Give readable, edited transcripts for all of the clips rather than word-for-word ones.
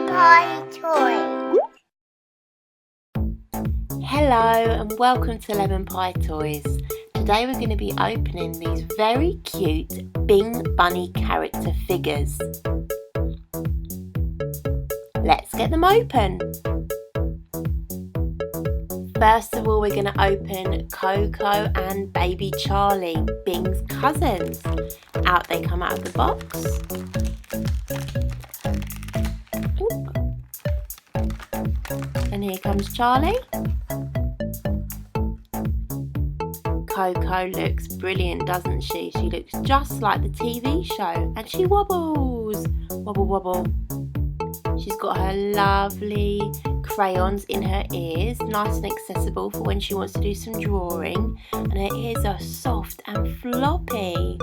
Pie Toy. Hello and welcome to Lemon Pie Toys. Today we're going to be opening these very cute Bing Bunny character figures. Let's get them open. First of all, we're going to open Coco and baby Charlie, Bing's cousins. Out they come out of the box. And here comes Charlie. Coco looks brilliant, doesn't she? She looks just like the TV show, and she wobbles. Wobble, wobble. She's got her lovely crayons in her ears, nice and accessible for when she wants to do some drawing. And her ears are soft and floppy.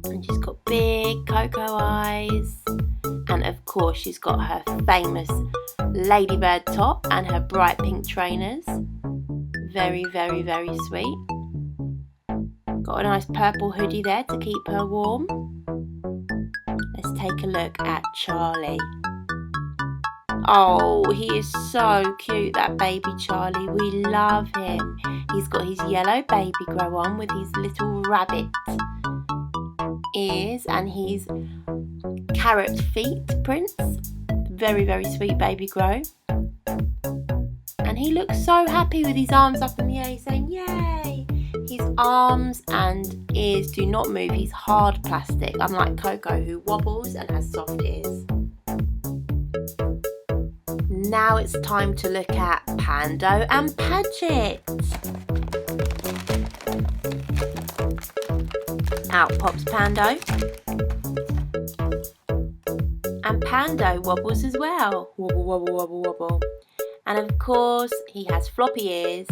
And she's got big Coco eyes. And of course she's got her famous ladybird top and her bright pink trainers. Very, very, very sweet. Got a nice purple hoodie there to keep her warm. Let's take a look at Charlie. Oh, he is so cute, that baby Charlie. We love him. He's got his yellow baby grow on with his little rabbit ears and his carrot feet prints. Very, very sweet baby grow. And he looks so happy with his arms up in the air saying yay. His arms and ears do not move. He's hard plastic, unlike Coco who wobbles and has soft ears. Now it's time to look at Panda and Paget. Out pops Pando. And Pando wobbles as well. Wobble, wobble, wobble, wobble. And of course, he has floppy ears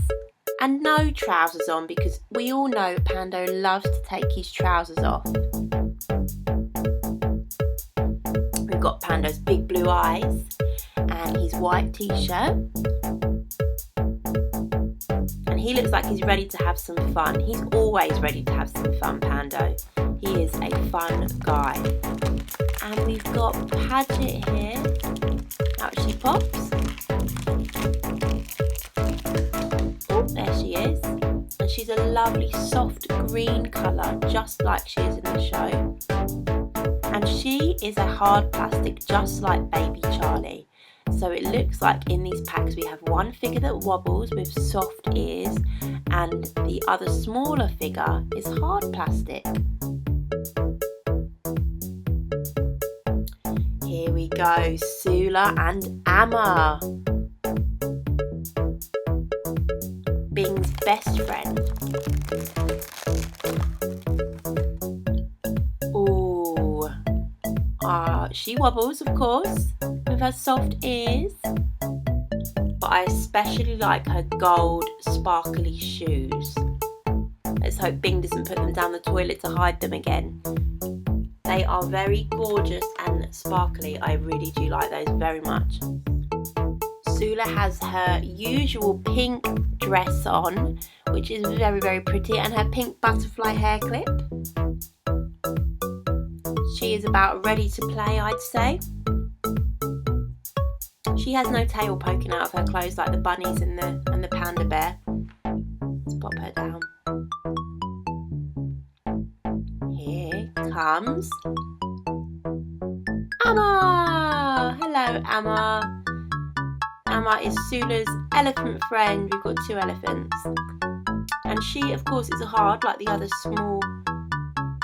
and no trousers on because we all know Pando loves to take his trousers off. We've got Pando's big blue eyes and his white t-shirt. And he looks like he's ready to have some fun. He's always ready to have some fun, Pando. He is a fun guy. And we've got Paget here. Out she pops. Oh, there she is. And she's a lovely soft green colour, just like she is in the show. And she is a hard plastic, just like baby Charlie. So it looks like in these packs we have one figure that wobbles with soft ears and the other smaller figure is hard plastic. Here we go, Sula and Amma. Bing's best friend. Ooh. She wobbles, of course, with her soft ears. But I especially like her gold sparkly shoes. Let's hope Bing doesn't put them down the toilet to hide them again. They are very gorgeous and sparkly. I really do like those very much. Sula has her usual pink dress on, which is very, very pretty, and her pink butterfly hair clip. She is about ready to play, I'd say. She has no tail poking out of her clothes like the bunnies and the panda bear. Let's pop her down. Here comes Amma! Hello, Amma. Amma is Sula's elephant friend. We've got two elephants. And she, of course, is hard like the other small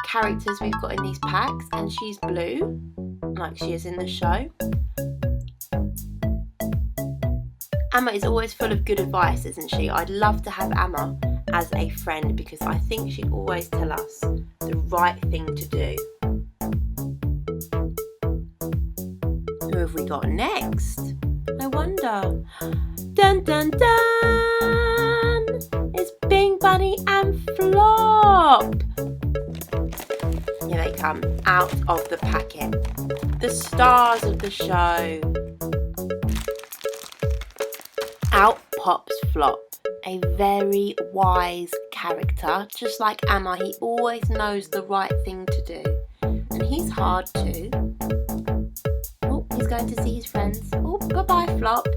characters we've got in these packs. And she's blue, like she is in the show. Amma is always full of good advice, isn't she? I'd love to have Amma as a friend because I think she'd always tell us the right thing to do. Who have we got next? I wonder. Dun dun dun! It's Bing, Bunny and Flop! Here they come out of the packet. The stars of the show. Out pops Flop, a very wise character. Just like Amma, he always knows the right thing to do. And he he's hard too. Oh, he's going to see his friends. Oh, goodbye, Flop.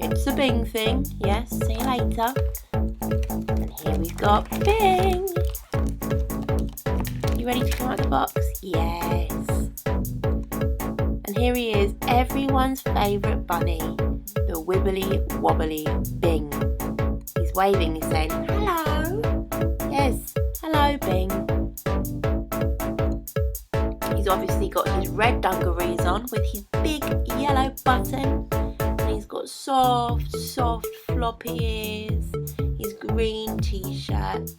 It's a Bing thing. Yes, see you later. And here we've got Bing. You ready to come out of the box? Yes. And here he is, everyone's favourite bunny, the wibbly wobbly Bing. He's waving, he's saying, hello. Yes, hello, Bing. He's obviously got his red dungarees on with his big yellow button. And he's got soft, floppy ears. His green t-shirt.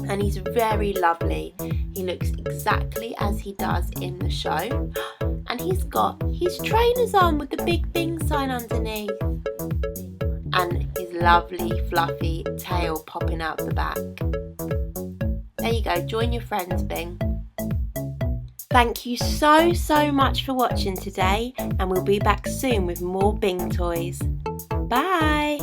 And he's very lovely. He looks exactly as he does in the show. And he's got his trainers on with the big Bing sign underneath. And his lovely fluffy tail popping out the back. There you go, join your friends, Bing. Thank you so much for watching today, and we'll be back soon with more Bing toys. Bye!